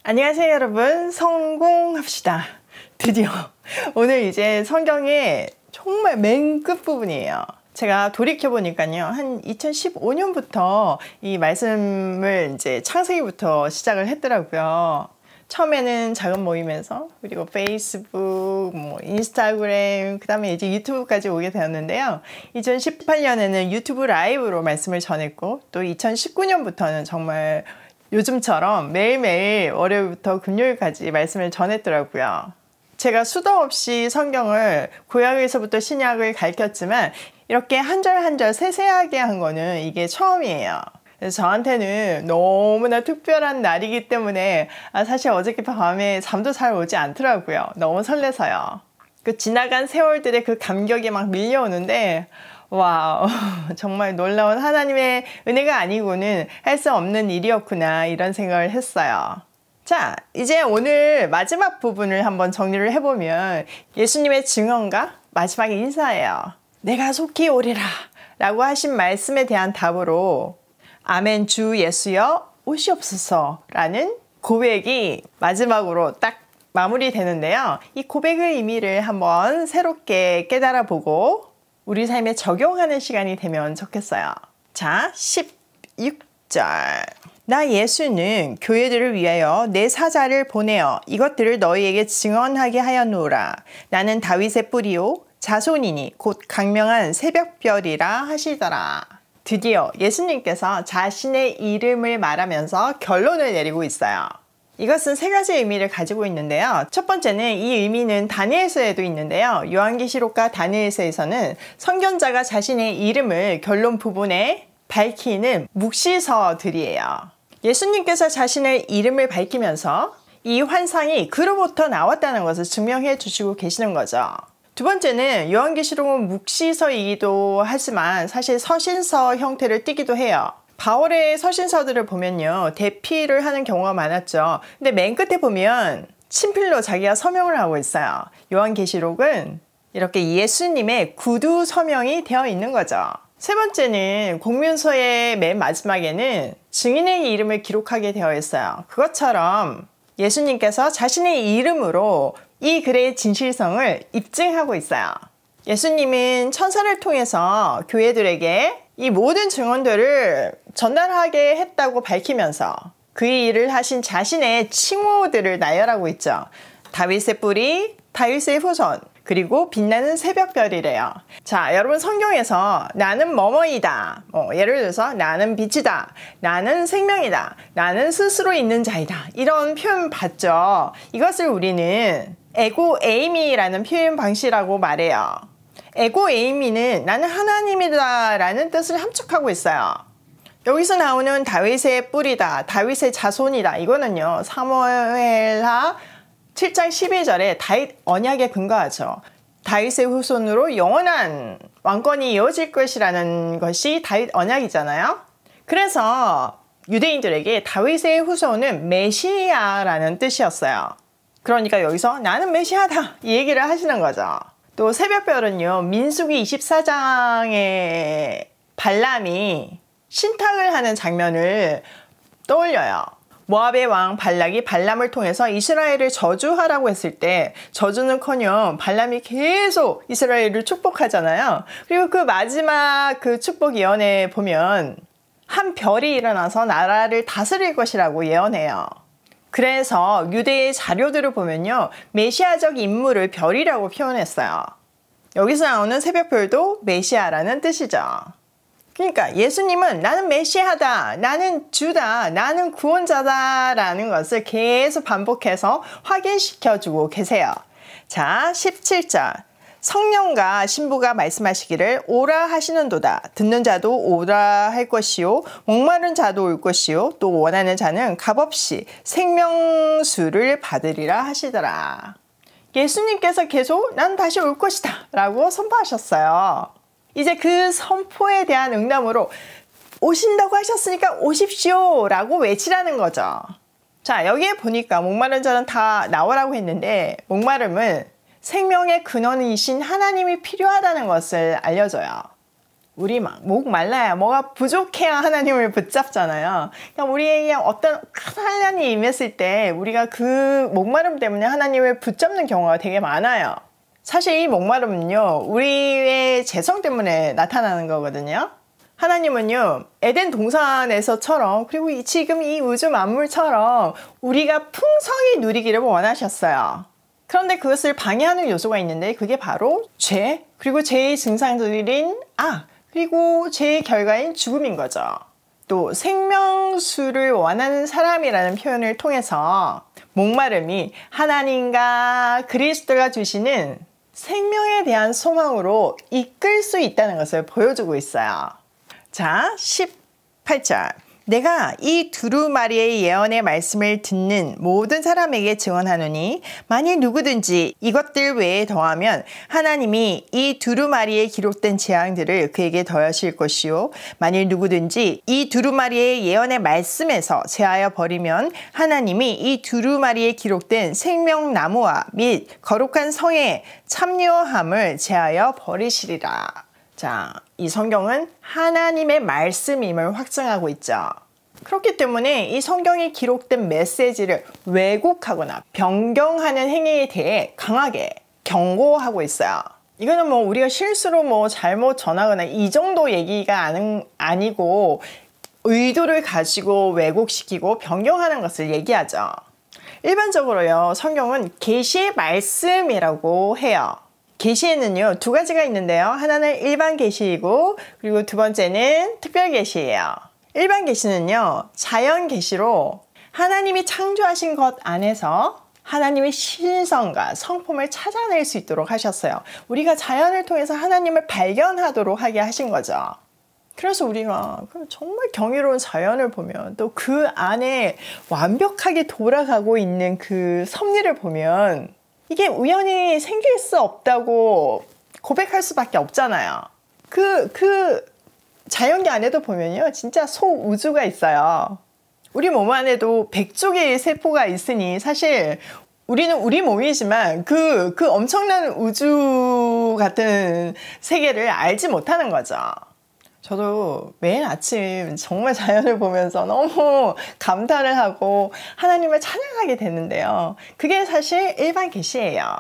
안녕하세요 여러분, 성공합시다. 드디어 오늘 이제 성경의 정말 맨 끝부분이에요. 제가 돌이켜보니까요, 한 2015년부터 이 말씀을 이제 창세기부터 시작을 했더라고요. 처음에는 작은 모임에서, 그리고 페이스북, 인스타그램, 그 다음에 이제 유튜브까지 오게 되었는데요. 2018년에는 유튜브 라이브로 말씀을 전했고, 또 2019년부터는 정말 요즘처럼 매일매일 월요일부터 금요일까지 말씀을 전했더라고요. 제가 수도 없이 성경을 구약에서부터 신약을 가르쳤지만 이렇게 한 절 한 절 세세하게 한 거는 이게 처음이에요. 그래서 저한테는 너무나 특별한 날이기 때문에 사실 어저께 밤에 잠도 잘 오지 않더라고요. 너무 설레서요. 그 지나간 세월들의 그 감격이 막 밀려오는데 와우, 정말 놀라운 하나님의 은혜가 아니고는 할 수 없는 일이었구나, 이런 생각을 했어요. 자, 이제 오늘 마지막 부분을 한번 정리를 해보면 예수님의 증언과 마지막의 인사예요. 내가 속히 오리라 라고 하신 말씀에 대한 답으로 아멘 주 예수여 오시옵소서 라는 고백이 마지막으로 딱 마무리되는데요. 이 고백의 의미를 한번 새롭게 깨달아보고 우리 삶에 적용하는 시간이 되면 좋겠어요. 자, 16절. 나 예수는 교회들을 위하여 내 사자를 보내어 이것들을 너희에게 증언하게 하였노라. 나는 다윗의 뿌리요 자손이니 곧 강명한 새벽별이라 하시더라. 드디어 예수님께서 자신의 이름을 말하면서 결론을 내리고 있어요. 이것은 세 가지 의미를 가지고 있는데요. 첫 번째는 이 의미는 다니엘서에도 있는데요. 요한계시록과 다니엘서에서는 선견자가 자신의 이름을 결론 부분에 밝히는 묵시서들이에요. 예수님께서 자신의 이름을 밝히면서 이 환상이 그로부터 나왔다는 것을 증명해 주시고 계시는 거죠. 두 번째는 요한계시록은 묵시서이기도 하지만 사실 서신서 형태를 띠기도 해요. 바울의 서신서들을 보면요, 대피를 하는 경우가 많았죠. 근데 맨 끝에 보면 친필로 자기가 서명을 하고 있어요. 요한계시록은 이렇게 예수님의 구두 서명이 되어 있는 거죠. 세 번째는 공문서의 맨 마지막에는 증인의 이름을 기록하게 되어 있어요. 그것처럼 예수님께서 자신의 이름으로 이 글의 진실성을 입증하고 있어요. 예수님은 천사를 통해서 교회들에게 이 모든 증언들을 전달하게 했다고 밝히면서 그 일을 하신 자신의 칭호들을 나열하고 있죠. 다윗의 뿌리, 다윗의 후손, 그리고 빛나는 새벽별이래요. 자, 여러분 성경에서 나는 뭐뭐이다, 예를 들어서 나는 빛이다, 나는 생명이다, 나는 스스로 있는 자이다, 이런 표현 봤죠. 이것을 우리는 에고 에이미라는 표현 방식이라고 말해요. 에고 에이미는 나는 하나님이다 라는 뜻을 함축하고 있어요. 여기서 나오는 다윗의 뿌리다, 다윗의 자손이다, 이거는요 사무엘하 7장 12절에 다윗 언약에 근거하죠. 다윗의 후손으로 영원한 왕권이 이어질 것이라는 것이 다윗 언약이잖아요. 그래서 유대인들에게 다윗의 후손은 메시아라는 뜻이었어요. 그러니까 여기서 나는 메시아다 이 얘기를 하시는 거죠. 또 새벽별은요, 민수기 24장의 발람이 신탁을 하는 장면을 떠올려요. 모압의 왕 발락이 발람을 통해서 이스라엘을 저주하라고 했을 때 저주는커녕 발람이 계속 이스라엘을 축복하잖아요. 그리고 그 마지막 그 축복 예언에 보면 한 별이 일어나서 나라를 다스릴 것이라고 예언해요. 그래서 유대의 자료들을 보면요, 메시아적 인물을 별이라고 표현했어요. 여기서 나오는 새벽별도 메시아라는 뜻이죠. 그러니까 예수님은 나는 메시아다, 나는 주다, 나는 구원자다 라는 것을 계속 반복해서 확인시켜주고 계세요. 자, 17절. 성령과 신부가 말씀하시기를 오라 하시는도다. 듣는 자도 오라 할 것이요, 목마른 자도 올 것이요, 또 원하는 자는 값없이 생명수를 받으리라 하시더라. 예수님께서 계속 난 다시 올 것이다 라고 선포하셨어요. 이제 그 선포에 대한 응답으로 오신다고 하셨으니까 오십시오 라고 외치라는 거죠. 자, 여기에 보니까 목마른 자는 다 나오라고 했는데 목마름은 생명의 근원이신 하나님이 필요하다는 것을 알려줘요. 우리 막 목 말라야 뭐가 부족해야 하나님을 붙잡잖아요. 그러니까 우리에게 어떤 큰 환난이 임했을 때 우리가 그 목마름 때문에 하나님을 붙잡는 경우가 되게 많아요. 사실 이 목마름은요, 우리의 재성 때문에 나타나는 거거든요. 하나님은요, 에덴 동산에서처럼, 그리고 지금 이 우주 만물처럼 우리가 풍성히 누리기를 원하셨어요. 그런데 그것을 방해하는 요소가 있는데 그게 바로 죄, 그리고 죄의 증상들인 악, 그리고 죄의 결과인 죽음인 거죠. 또 생명수를 원하는 사람이라는 표현을 통해서 목마름이 하나님과 그리스도가 주시는 생명에 대한 소망으로 이끌 수 있다는 것을 보여주고 있어요. 자, 18절. 내가 이 두루마리의 예언의 말씀을 듣는 모든 사람에게 증언하노니 만일 누구든지 이것들 외에 더하면 하나님이 이 두루마리에 기록된 재앙들을 그에게 더하실 것이요 만일 누구든지 이 두루마리의 예언의 말씀에서 제하여 버리면 하나님이 이 두루마리에 기록된 생명나무와 및 거룩한 성의 참여함을 제하여 버리시리라. 자, 이 성경은 하나님의 말씀임을 확증하고 있죠. 그렇기 때문에 이 성경에 기록된 메시지를 왜곡하거나 변경하는 행위에 대해 강하게 경고하고 있어요. 이거는 뭐 우리가 실수로 뭐 잘못 전하거나 이 정도 얘기가 아니고 의도를 가지고 왜곡시키고 변경하는 것을 얘기하죠. 일반적으로요, 성경은 계시의 말씀이라고 해요. 계시에는요, 두 가지가 있는데요. 하나는 일반 계시이고, 그리고 두 번째는 특별 계시예요. 일반 계시는요, 자연 계시로 하나님이 창조하신 것 안에서 하나님의 신성과 성품을 찾아낼 수 있도록 하셨어요. 우리가 자연을 통해서 하나님을 발견하도록 하게 하신 거죠. 그래서 우리가 정말 경이로운 자연을 보면 또 그 안에 완벽하게 돌아가고 있는 그 섭리를 보면 이게 우연히 생길 수 없다고 고백할 수밖에 없잖아요. 그 자연계 안에도 보면요, 진짜 소우주가 있어요. 우리 몸 안에도 100조 개의 세포가 있으니 사실 우리는 우리 몸이지만 그 엄청난 우주 같은 세계를 알지 못하는 거죠. 저도 매일 아침 정말 자연을 보면서 너무 감탄을 하고 하나님을 찬양하게 되는데요. 그게 사실 일반 계시예요.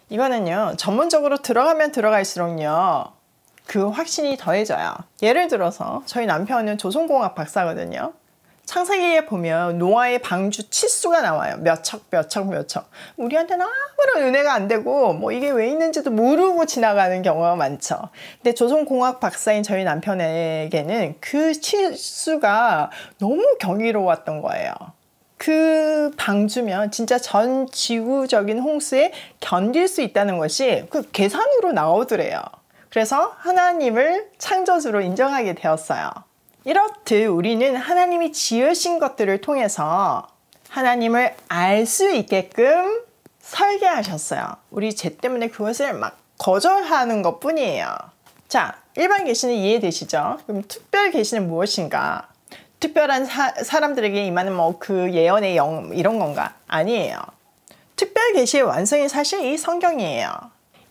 이거는요, 전문적으로 들어가면 들어갈수록요, 그 확신이 더해져요. 예를 들어서 저희 남편은 조선공학 박사거든요. 창세기에 보면 노아의 방주 치수가 나와요. 몇 척. 우리한테는 아무런 은혜가 안 되고 뭐 이게 왜 있는지도 모르고 지나가는 경우가 많죠. 근데 조선공학 박사인 저희 남편에게는 그 치수가 너무 경이로웠던 거예요. 그 방주면 진짜 전 지구적인 홍수에 견딜 수 있다는 것이 그 계산으로 나오더래요. 그래서 하나님을 창조주로 인정하게 되었어요. 이렇듯 우리는 하나님이 지으신 것들을 통해서 하나님을 알 수 있게끔 설계하셨어요. 우리 죄 때문에 그것을 막 거절하는 것 뿐이에요. 자, 일반 계시는 이해되시죠? 그럼 특별 계시는 무엇인가? 특별한 사람들에게 임하는 뭐 그 예언의 영 이런 건가? 아니에요. 특별 계시의 완성이 사실 이 성경이에요.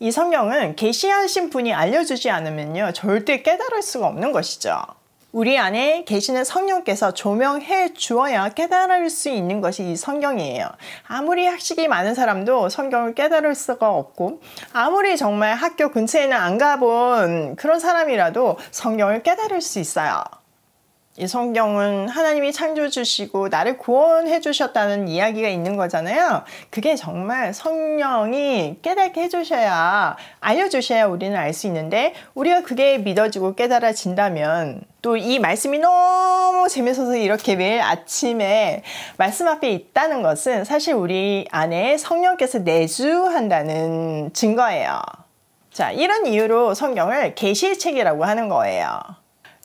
이 성경은 계시하신 분이 알려주지 않으면요, 절대 깨달을 수가 없는 것이죠. 우리 안에 계시는 성령께서 조명해 주어야 깨달을 수 있는 것이 이 성경이에요. 아무리 학식이 많은 사람도 성경을 깨달을 수가 없고, 아무리 정말 학교 근처에는 안 가본 그런 사람이라도 성경을 깨달을 수 있어요. 이 성경은 하나님이 창조 주시고 나를 구원해 주셨다는 이야기가 있는 거잖아요. 그게 정말 성령이 깨닫게 해주셔야, 알려주셔야 우리는 알 수 있는데, 우리가 그게 믿어지고 깨달아진다면, 또 이 말씀이 너무 재밌어서 이렇게 매일 아침에 말씀 앞에 있다는 것은 사실 우리 안에 성령께서 내주한다는 증거예요. 자, 이런 이유로 성경을 계시의 책이라고 하는 거예요.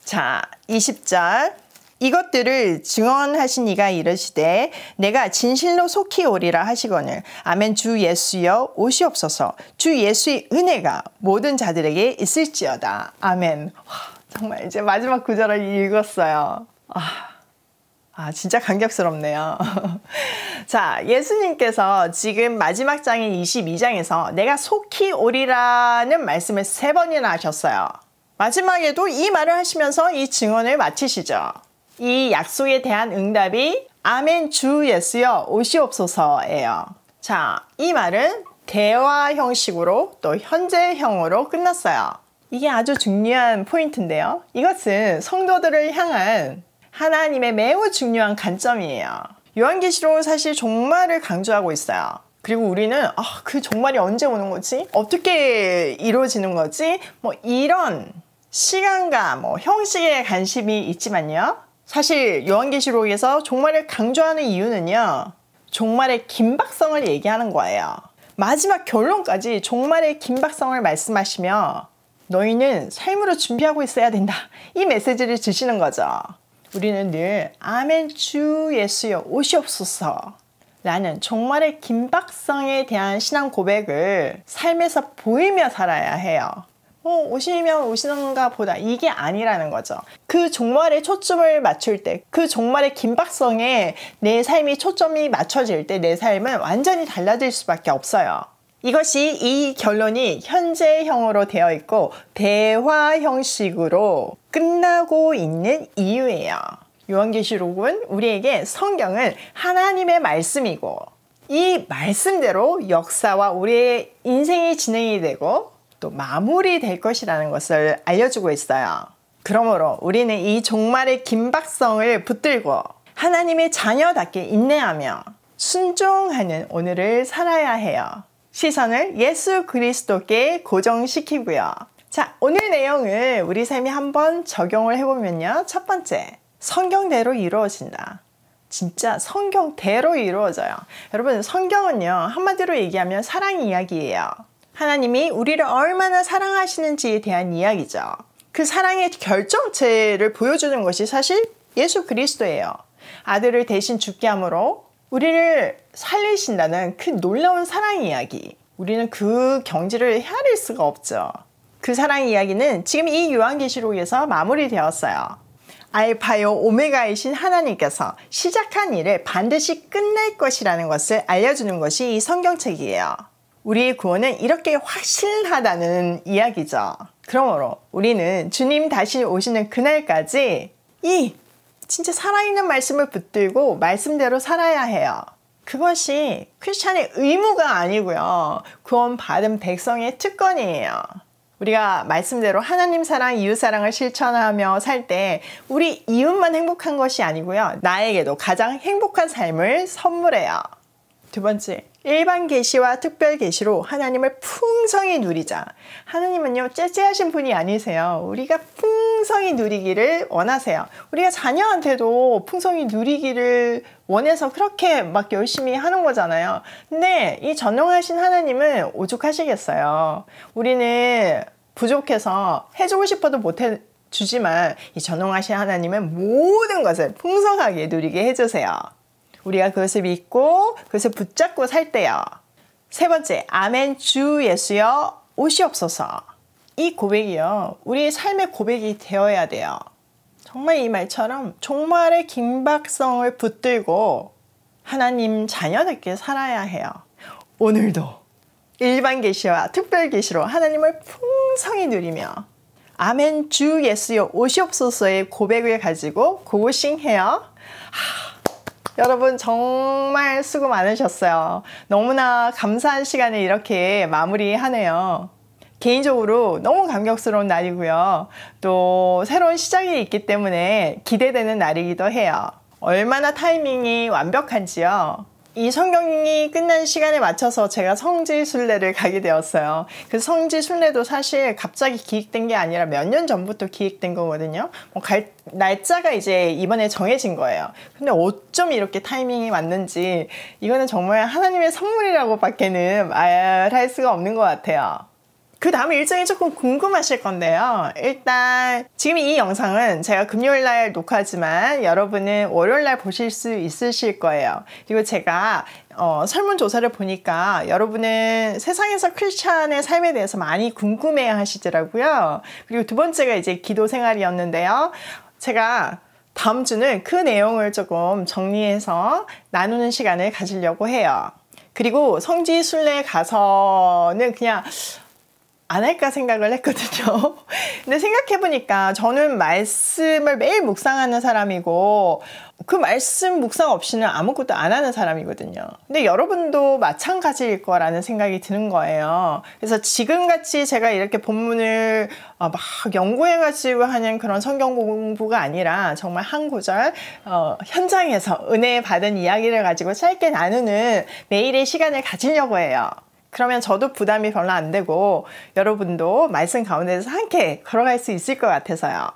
자, 20절. 이것들을 증언하신 이가 이르시되 내가 진실로 속히 오리라 하시거늘 아멘. 주 예수여 오시옵소서. 주 예수의 은혜가 모든 자들에게 있을지어다. 아멘. 정말 이제 마지막 구절을 읽었어요. 진짜 감격스럽네요. 자, 예수님께서 지금 마지막 장인 22장에서 내가 속히 오리라는 말씀을 3번이나 하셨어요. 마지막에도 이 말을 하시면서 이 증언을 마치시죠. 이 약속에 대한 응답이 아멘 주 예수여 오시옵소서예요. 자, 이 말은 대화 형식으로 또 현재형으로 끝났어요. 이게 아주 중요한 포인트인데요. 이것은 성도들을 향한 하나님의 매우 중요한 관점이에요. 요한계시록은 사실 종말을 강조하고 있어요. 그리고 우리는 그 종말이 언제 오는 거지? 어떻게 이루어지는 거지? 뭐 이런 시간과 뭐 형식에 관심이 있지만요. 사실 요한계시록에서 종말을 강조하는 이유는요. 종말의 긴박성을 얘기하는 거예요. 마지막 결론까지 종말의 긴박성을 말씀하시며 너희는 삶으로 준비하고 있어야 된다. 이 메시지를 주시는 거죠. 우리는 늘 아멘 주 예수여 오시옵소서 라는 종말의 긴박성에 대한 신앙 고백을 삶에서 보이며 살아야 해요. 오시면 오시는가 보다 이게 아니라는 거죠. 그 종말에 초점을 맞출 때, 그 종말의 긴박성에 내 삶이 초점이 맞춰질 때 내 삶은 완전히 달라질 수밖에 없어요. 이것이 이 결론이 현재형으로 되어 있고 대화 형식으로 끝나고 있는 이유예요. 요한계시록은 우리에게 성경은 하나님의 말씀이고 이 말씀대로 역사와 우리의 인생이 진행이 되고 또 마무리될 것이라는 것을 알려주고 있어요. 그러므로 우리는 이 종말의 긴박성을 붙들고 하나님의 자녀답게 인내하며 순종하는 오늘을 살아야 해요. 시선을 예수 그리스도께 고정시키고요. 자, 오늘 내용을 우리 삶에 한번 적용을 해보면요. 첫 번째, 성경대로 이루어진다. 진짜 성경대로 이루어져요. 여러분, 성경은요, 한마디로 얘기하면 사랑 이야기예요. 하나님이 우리를 얼마나 사랑하시는지에 대한 이야기죠. 그 사랑의 결정체를 보여주는 것이 사실 예수 그리스도예요. 아들을 대신 죽게 함으로 우리를 살리신다는 그 놀라운 사랑 이야기. 우리는 그 경지를 헤아릴 수가 없죠. 그 사랑 이야기는 지금 이 요한계시록에서 마무리되었어요. 알파요 오메가이신 하나님께서 시작한 일을 반드시 끝낼 것이라는 것을 알려주는 것이 이 성경책이에요. 우리의 구원은 이렇게 확실하다는 이야기죠. 그러므로 우리는 주님 다시 오시는 그날까지 이 진짜 살아있는 말씀을 붙들고 말씀대로 살아야 해요. 그것이 크리스찬의 의무가 아니고요. 구원받은 백성의 특권이에요. 우리가 말씀대로 하나님 사랑, 이웃 사랑을 실천하며 살 때 우리 이웃만 행복한 것이 아니고요. 나에게도 가장 행복한 삶을 선물해요. 두 번째, 일반 계시와 특별 계시로 하나님을 풍성히 누리자. 하나님은요, 째째하신 분이 아니세요. 우리가 풍성히 누리기를 원하세요. 우리가 자녀한테도 풍성히 누리기를 원해서 그렇게 막 열심히 하는 거잖아요. 근데 이 전능하신 하나님은 오죽하시겠어요. 우리는 부족해서 해주고 싶어도 못 해주지만 이 전능하신 하나님은 모든 것을 풍성하게 누리게 해주세요. 우리가 그것을 믿고 그것을 붙잡고 살 때요. 세 번째, 아멘 주 예수여 오시옵소서. 이 고백이요, 우리의 삶의 고백이 되어야 돼요. 정말 이 말처럼 종말의 긴박성을 붙들고 하나님 자녀답게 살아야 해요. 오늘도 일반 계시와 특별 계시로 하나님을 풍성히 누리며 아멘 주 예수여 오시옵소서의 고백을 가지고 고고싱해요. 여러분 정말 수고 많으셨어요. 너무나 감사한 시간을 이렇게 마무리하네요. 개인적으로 너무 감격스러운 날이고요. 또 새로운 시작이 있기 때문에 기대되는 날이기도 해요. 얼마나 타이밍이 완벽한지요. 이 성경이 끝난 시간에 맞춰서 제가 성지 순례를 가게 되었어요. 그 성지 순례도 사실 갑자기 기획된 게 아니라 몇 년 전부터 기획된 거거든요. 갈 날짜가 이제 이번에 정해진 거예요. 근데 어쩜 이렇게 타이밍이 맞는지 이거는 정말 하나님의 선물이라고 밖에는 말할 수가 없는 것 같아요. 그 다음 일정이 조금 궁금하실 건데요. 일단 지금 이 영상은 제가 금요일날 녹화하지만 여러분은 월요일날 보실 수 있으실 거예요. 그리고 제가 설문조사를 보니까 여러분은 세상에서 크리스찬의 삶에 대해서 많이 궁금해 하시더라고요. 그리고 두 번째가 이제 기도 생활이었는데요. 제가 다음 주는 그 내용을 조금 정리해서 나누는 시간을 가지려고 해요. 그리고 성지 순례 가서는 그냥 안 할까 생각을 했거든요. 근데 생각해보니까 저는 말씀을 매일 묵상하는 사람이고 그 말씀 묵상 없이는 아무것도 안 하는 사람이거든요. 근데 여러분도 마찬가지일 거라는 생각이 드는 거예요. 그래서 지금같이 제가 이렇게 본문을 막 연구해가지고 하는 그런 성경 공부가 아니라 정말 한 구절 현장에서 은혜 받은 이야기를 가지고 짧게 나누는 매일의 시간을 가지려고 해요. 그러면 저도 부담이 별로 안 되고 여러분도 말씀 가운데서 함께 걸어갈 수 있을 것 같아서요.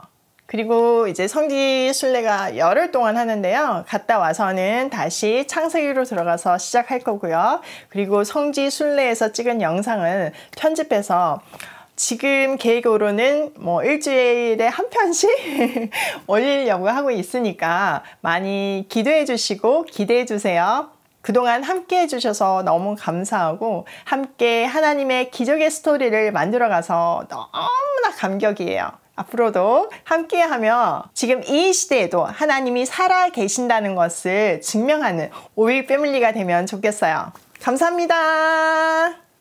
그리고 이제 성지 순례가 열흘 동안 하는데요. 갔다 와서는 다시 창세기로 들어가서 시작할 거고요. 그리고 성지 순례에서 찍은 영상은 편집해서 지금 계획으로는 뭐 일주일에 한 편씩 올리려고 하고 있으니까 많이 기도해 주시고 기대해 주세요. 그동안 함께 해주셔서 너무 감사하고 함께 하나님의 기적의 스토리를 만들어가서 너무나 감격이에요. 앞으로도 함께하며 지금 이 시대에도 하나님이 살아 계신다는 것을 증명하는 오일 패밀리가 되면 좋겠어요. 감사합니다.